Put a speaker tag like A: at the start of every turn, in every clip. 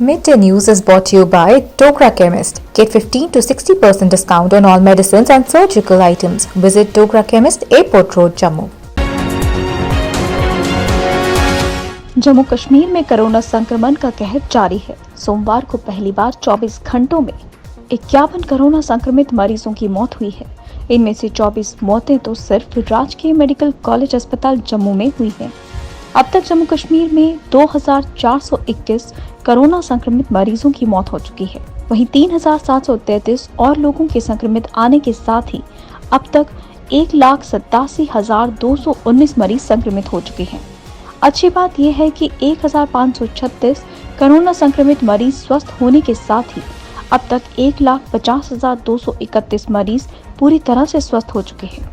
A: Midday News is brought to you by Dogra Chemist. Get 15 to 60% discount on all medicines and surgical items. Visit Dogra Chemist, Airport Road, Jammu.
B: Jammu Kashmir में corona संक्रमण का कहर जारी है। सोमवार को पहली बार 24 घंटों में 51 कोरोना संक्रमित मरीजों की मौत हुई है। इनमें से 24 मौतें तो सिर्फ राजकीय मेडिकल कॉलेज अस्पताल जम्मू में हुई हैं। अब तक जम्मू कश्मीर में 2421 कोरोना संक्रमित मरीजों की मौत हो चुकी है। वहीं 3733 और लोगों के संक्रमित आने के साथ ही अब तक 1,87,219 मरीज संक्रमित हो चुके हैं। अच्छी बात यह है कि 1,536 कोरोना संक्रमित मरीज स्वस्थ होने के साथ ही अब तक 1,50,231 मरीज पूरी तरह से स्वस्थ हो चुके हैं।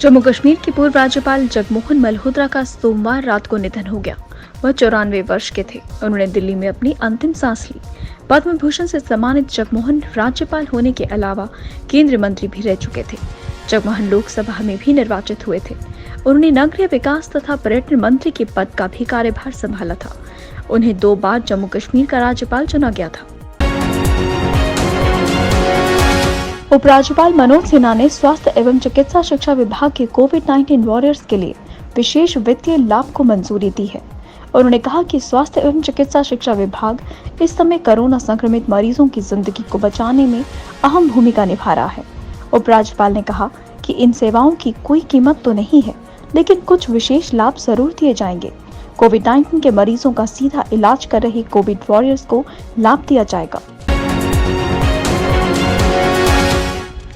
B: जम्मू कश्मीर के पूर्व राज्यपाल जगमोहन मल्होत्रा का सोमवार रात को निधन हो गया। वह 94 वर्ष के थे। उन्होंने दिल्ली में अपनी अंतिम सांस ली। पद्म भूषण से सम्मानित जगमोहन राज्यपाल होने के अलावा केंद्रीय मंत्री भी रह चुके थे। जगमोहन लोकसभा में भी निर्वाचित हुए थे। उन्होंने नगरीय विकास तथा पर्यटन मंत्री के पद का भी कार्यभार संभाला था। उन्हें 2 बार जम्मू कश्मीर का राज्यपाल चुना गया था। उपराज्यपाल मनोज सिन्हा ने स्वास्थ्य एवं चिकित्सा शिक्षा विभाग के कोविड-19 वॉरियर्स के लिए विशेष वित्तीय लाभ को मंजूरी दी है। उन्होंने कहा कि स्वास्थ्य एवं चिकित्सा शिक्षा विभाग इस समय कोरोना संक्रमित मरीजों की जिंदगी को बचाने में अहम भूमिका निभा रहा है। उपराज्यपाल ने कहा कि इन सेवाओं की कोई कीमत तो नहीं है, लेकिन कुछ विशेष लाभ जरूर दिए जाएंगे। कोविड-19 के मरीजों का सीधा इलाज कर रहे कोविड वॉरियर्स को लाभ दिया जाएगा।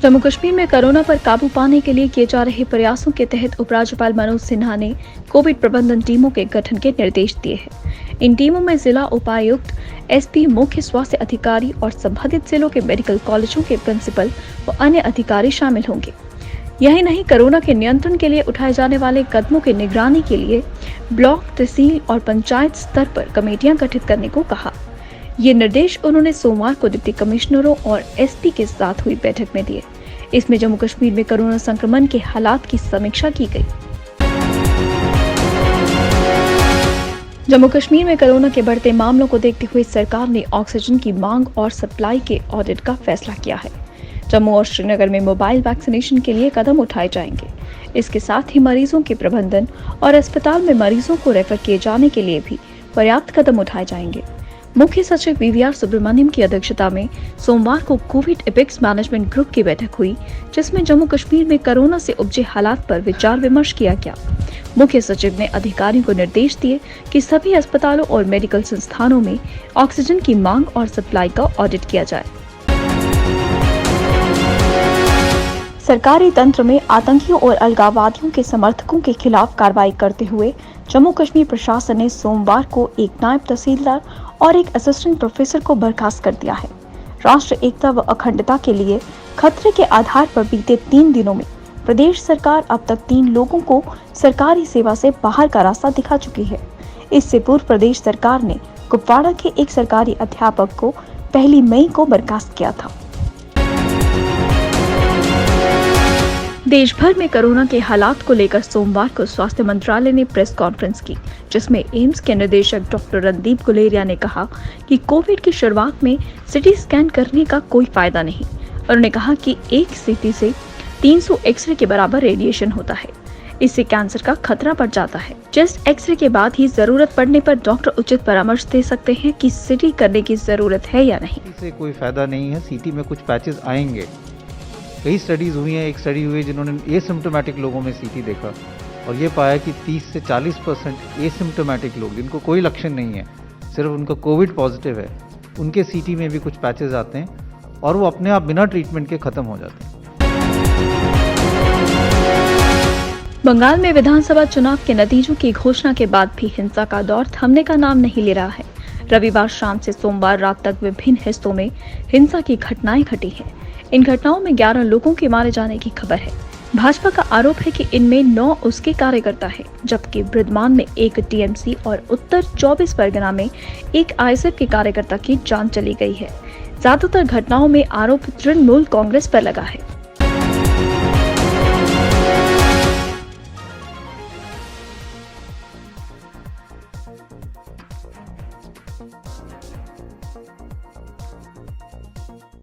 B: जम्मू कश्मीर में कोरोना पर काबू पाने के लिए किए जा रहे प्रयासों के तहत उपराज्यपाल मनोज सिन्हा ने कोविड प्रबंधन टीमों के गठन के निर्देश दिए हैं। इन टीमों में जिला उपायुक्त, एसपी, मुख्य स्वास्थ्य अधिकारी और संबंधित जिलों के मेडिकल कॉलेजों के प्रिंसिपल व अन्य अधिकारी शामिल होंगे। यही नहीं, कोरोना के नियंत्रण के लिए उठाए जाने वाले कदमों की निगरानी के लिए ब्लॉक, तहसील और पंचायत स्तर पर कमेटियां गठित करने को कहा। ये निर्देश उन्होंने सोमवार को डिप्टी कमिश्नरों और एसपी के साथ हुई बैठक में दिए। इसमें जम्मू कश्मीर में कोरोना संक्रमण के हालात की समीक्षा की गई। जम्मू कश्मीर में कोरोना के बढ़ते मामलों को देखते हुए सरकार ने ऑक्सीजन की मांग और सप्लाई के ऑडिट का फैसला किया है। जम्मू और श्रीनगर में मोबाइल वैक्सीनेशन के लिए कदम उठाए जाएंगे। इसके साथ ही मरीजों के प्रबंधन और अस्पताल में मरीजों को रेफर किए जाने के लिए भी पर्याप्त कदम उठाए जाएंगे। मुख्य सचिव वीवीआर सुब्रमण्यम की अध्यक्षता में सोमवार को कोविड एपिक्स मैनेजमेंट ग्रुप की बैठक हुई, जिसमें जम्मू कश्मीर में कोरोना से उपजे हालात पर विचार विमर्श किया गया। मुख्य सचिव ने अधिकारियों को निर्देश दिए कि सभी अस्पतालों और मेडिकल संस्थानों में ऑक्सीजन की मांग और सप्लाई का ऑडिट किया जाए। सरकारी तंत्र में आतंकियों और अलगाववादियों के समर्थकों के खिलाफ कार्रवाई करते हुए जम्मू कश्मीर प्रशासन ने सोमवार को एक नायब तहसीलदार और एक असिस्टेंट प्रोफेसर को बर्खास्त कर दिया है। राष्ट्र एकता व अखंडता के लिए खतरे के आधार पर बीते 3 दिनों में प्रदेश सरकार अब तक 3 लोगों को सरकारी सेवा से बाहर का रास्ता दिखा चुकी है। इससे पूर्व प्रदेश सरकार ने कुपवाड़ा के एक सरकारी अध्यापक को 1 मई को बर्खास्त किया था। देश भर में कोरोना के हालात को लेकर सोमवार को स्वास्थ्य मंत्रालय ने प्रेस कॉन्फ्रेंस की, जिसमें एम्स के निदेशक डॉक्टर रणदीप गुलेरिया ने कहा कि कोविड की शुरुआत में सिटी स्कैन करने का कोई फायदा नहीं। उन्होंने कहा कि एक सीटी से 300 एक्सरे के बराबर रेडिएशन होता है। इससे कैंसर का खतरा बढ़ जाता है। चेस्ट एक्सरे के बाद ही जरूरत पड़ने पर डॉक्टर उचित परामर्श दे सकते हैं कि सीटी करने की जरूरत है या नहीं।
C: इससे कोई फायदा नहीं है। सीटी में कुछ पैचेस आएंगे। कई स्टडीज हुई हैं। एक स्टडी हुई जिन्होंने एसिम्प्टोमेटिक लोगों में सीटी देखा और ये पाया कि 30 से 40% एसिम्प्टोमेटिक लोग जिनको कोई लक्षण नहीं है, सिर्फ उनका कोविड पॉजिटिव है, उनके सीटी में भी कुछ पैचेस आते हैं और वो अपने आप बिना ट्रीटमेंट के खत्म हो जाते हैं।
B: बंगाल में विधानसभा चुनाव के नतीजों की घोषणा के बाद भी हिंसा का दौर थमने का नाम नहीं ले रहा है। रविवार शाम से सोमवार रात तक विभिन्न हिस्सों में हिंसा की घटनाएं घटी हैं। इन घटनाओं में 11 लोगों के मारे जाने की खबर है। भाजपा का आरोप है कि इनमें 9 उसके कार्यकर्ता हैं, जबकि बृद्धमान में एक टीएमसी और उत्तर 24 परगना में एक आईएसएफ के कार्यकर्ता की जान चली गई है। ज्यादातर घटनाओं में आरोप तृणमूल कांग्रेस पर लगा है।
A: है।